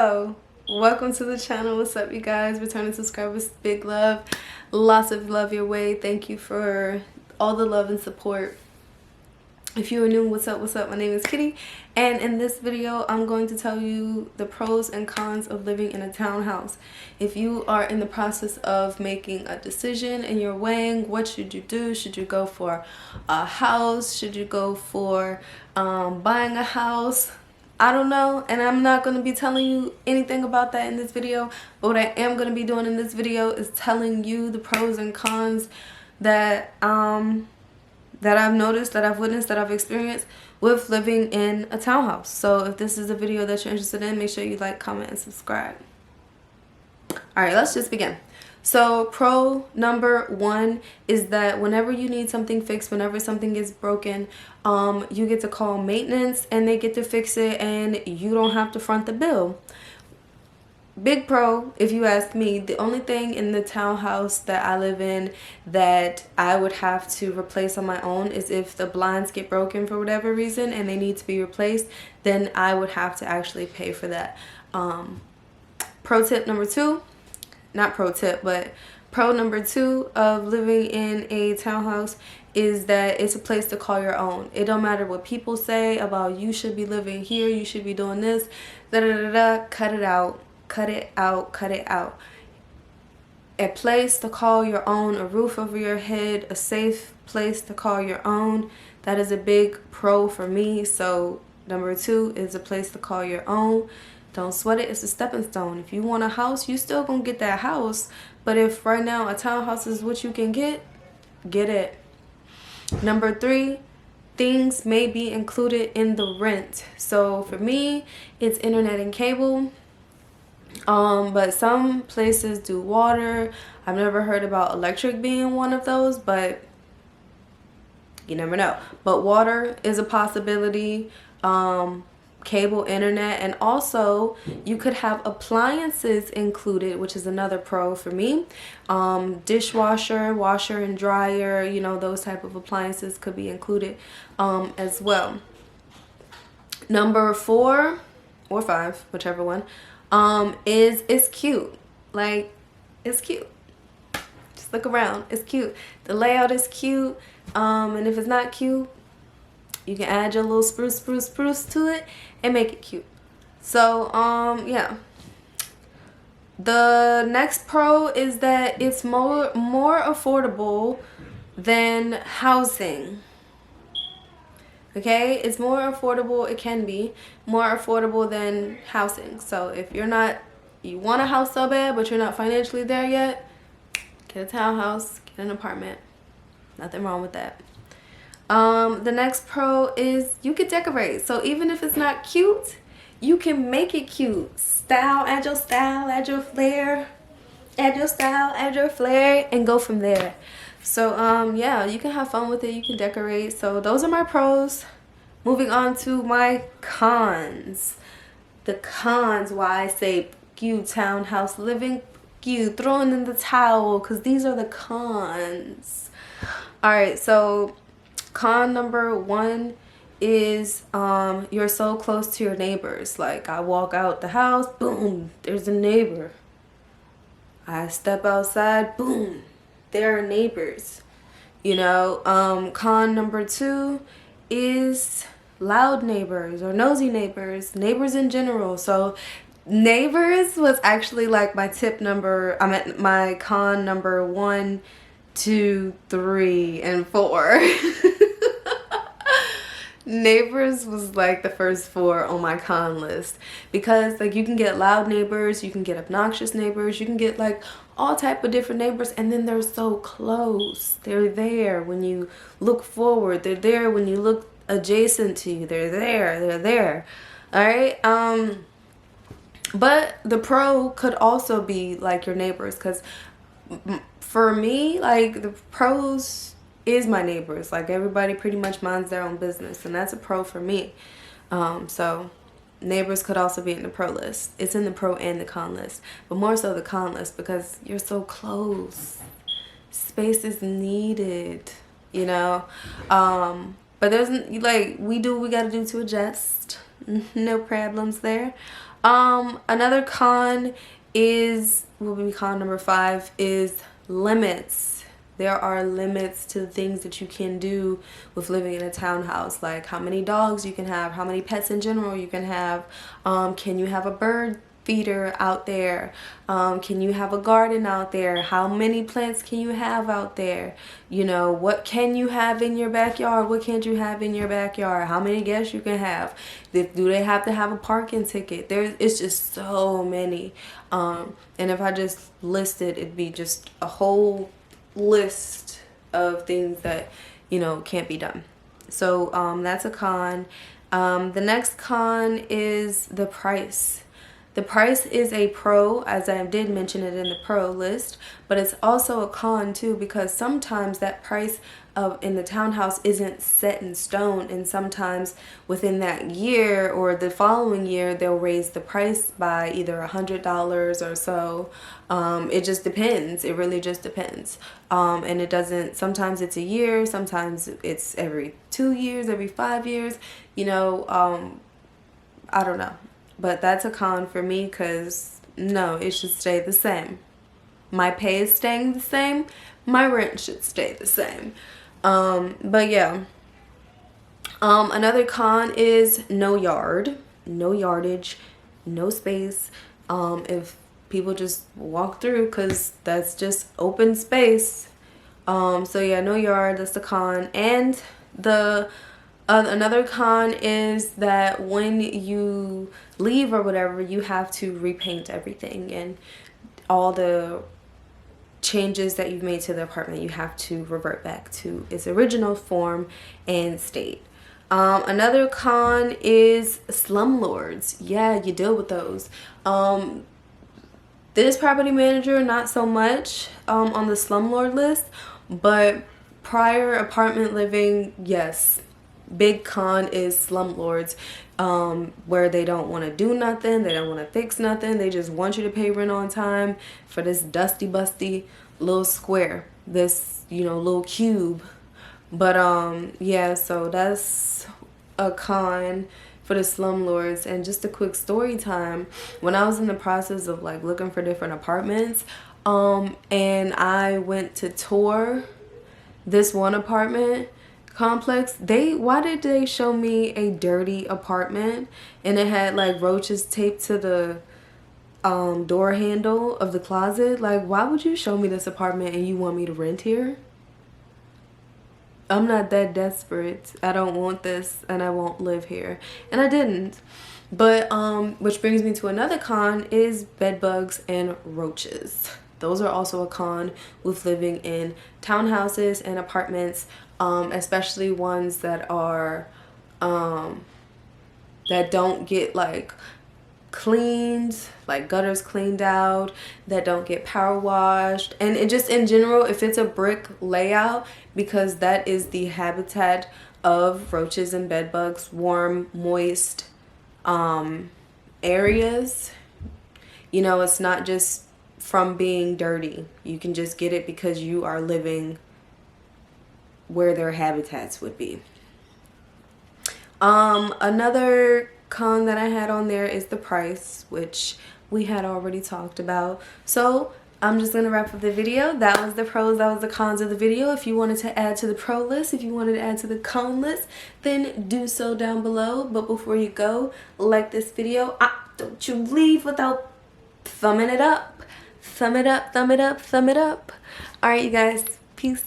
Hello, welcome to the channel. What's up, you guys? Returning subscribers, big love, lots of love your way. Thank you for all the love and support. If you are new, what's up? My name is Kitty, and in this video I'm going to tell you the pros and cons of living in a townhouse. If you are in the process of making a decision and you're weighing what should you do, should you go for a house, should you go for buying a house, I don't know, and I'm not going to be telling you anything about that in this video, but what I am going to be doing in this video is telling you the pros and cons that I've noticed, that I've witnessed, that I've experienced with living in a townhouse. So if this is a video that you're interested in, make sure you like, comment, and subscribe. Alright, let's just begin. So pro number one is that whenever you need something fixed, whenever something is broken, you get to call maintenance and they get to fix it and you don't have to front the bill. Big pro, if you ask me. The only thing in the townhouse that I live in that I would have to replace on my own is if the blinds get broken for whatever reason and they need to be replaced, then I would have to actually pay for that. Pro tip number two, not pro tip, but pro number two of living in a townhouse is that it's a place to call your own. It don't matter what people say about you should be living here, you should be doing this, cut it out. Cut it out, cut it out. A place to call your own, a roof over your head, a safe place to call your own. That is a big pro for me. So number two is a place to call your own. Don't sweat it, it's a stepping stone. If you want a house, you still gonna get that house. But if right now a townhouse is what you can get it. Number three, things may be included in the rent. So for me, it's internet and cable. But some places do water. I've never heard about electric being one of those, but you never know. But water is a possibility, cable, internet, and also you could have appliances included, which is another pro for me. Dishwasher, washer and dryer, you know, those type of appliances could be included as well. Number 4 or 5, whichever one, is it's cute. Like, it's cute. Just look around, it's cute. The layout is cute, and if it's not cute, you can add your little spruce to it and make it cute. So yeah, the next pro is that it's more affordable than housing. Okay, it's more affordable. It can be more affordable than housing. So if you want a house so bad but you're not financially there yet, get a townhouse, get an apartment. Nothing wrong with that. The next pro is you can decorate. So even if it's not cute, you can make it cute. Add your style, add your flair, add your style, add your flair, and go from there. So yeah, you can have fun with it, you can decorate. So those are my pros. Moving on to my cons. The cons, why I say cute townhouse living, cute, throwing in the towel, because these are the cons. Alright, so con number 1 is you're so close to your neighbors. Like, I walk out the house, boom, there's a neighbor. I step outside, boom, there are neighbors. You know, con number 2 is loud neighbors or nosy neighbors, neighbors in general. So neighbors was actually like my my con number 1, 2, 3, and 4. Neighbors was like the first 4 on my con list, because like you can get loud neighbors, you can get obnoxious neighbors, you can get like all type of different neighbors, and then they're so close. They're there when you look forward, they're there when you look adjacent to you, they're there. All right, but the pro could also be like your neighbors, because for me, like, the pros is my neighbors. Like, everybody pretty much minds their own business, and that's a pro for me. So neighbors could also be in the pro list. It's in the pro and the con list, but more so the con list, because you're so close, space is needed, you know. But there's, like, we do what we gotta do to adjust. No problems there. Another con is, will be con number 5, is limits. There are limits to the things that you can do with living in a townhouse, like how many dogs you can have, how many pets in general you can have. Can you have a bird feeder out there? Can you have a garden out there? How many plants can you have out there? You know, what can you have in your backyard? What can't you have in your backyard? How many guests you can have? Do they have to have a parking ticket? It's just so many. And if I just listed, it'd be just a whole list of things that, you know, can't be done. So that's a con. The next con is the price. The price is a pro, as I did mention it in the pro list, but it's also a con too, because sometimes that price in the townhouse isn't set in stone, and sometimes within that year or the following year they'll raise the price by either $100 or so. It just depends. It really just depends. And it doesn't, sometimes it's a year, sometimes it's every 2 years, every 5 years, you know. I don't know. But that's a con for me, because no, it should stay the same. My pay is staying the same. My rent should stay the same. But yeah. Another con is no yard, no yardage, no space. If people just walk through, because that's just open space. So yeah, no yard, that's the con. And the another con is that when you leave or whatever, you have to repaint everything, and all the changes that you've made to the apartment, you have to revert back to its original form and state. Another con is slumlords. Yeah, you deal with those. This property manager, not so much on the slumlord list, but prior apartment living, yes. Big con is slumlords, where they don't want to do nothing, they don't want to fix nothing, they just want you to pay rent on time for this dusty busty little square, this, you know, little cube. But yeah, so that's a con for the slumlords. And just a quick story time, when I was in the process of like looking for different apartments, and I went to tour this one apartment complex, why did they show me a dirty apartment, and it had like roaches taped to the door handle of the closet? Like, why would you show me this apartment and you want me to rent here? I'm not that desperate. I don't want this, and I won't live here. And I didn't. But which brings me to another con, is bed bugs and roaches. Those are also a con with living in townhouses and apartments, especially ones that are that don't get like cleaned, like gutters cleaned out, that don't get power washed, and it just in general, if it's a brick layout, because that is the habitat of roaches and bed bugs, warm, moist areas. You know, it's not just from being dirty. You can just get it because you are living where their habitats would be. Another con that I had on there is the price, which we had already talked about. So I'm just gonna wrap up the video. That was the pros, that was the cons of the video. If you wanted to add to the pro list, if you wanted to add to the con list, then do so down below. But before you go, like this video. Don't you leave without thumbing it up. Thumb it up, thumb it up, thumb it up. All right, you guys, peace.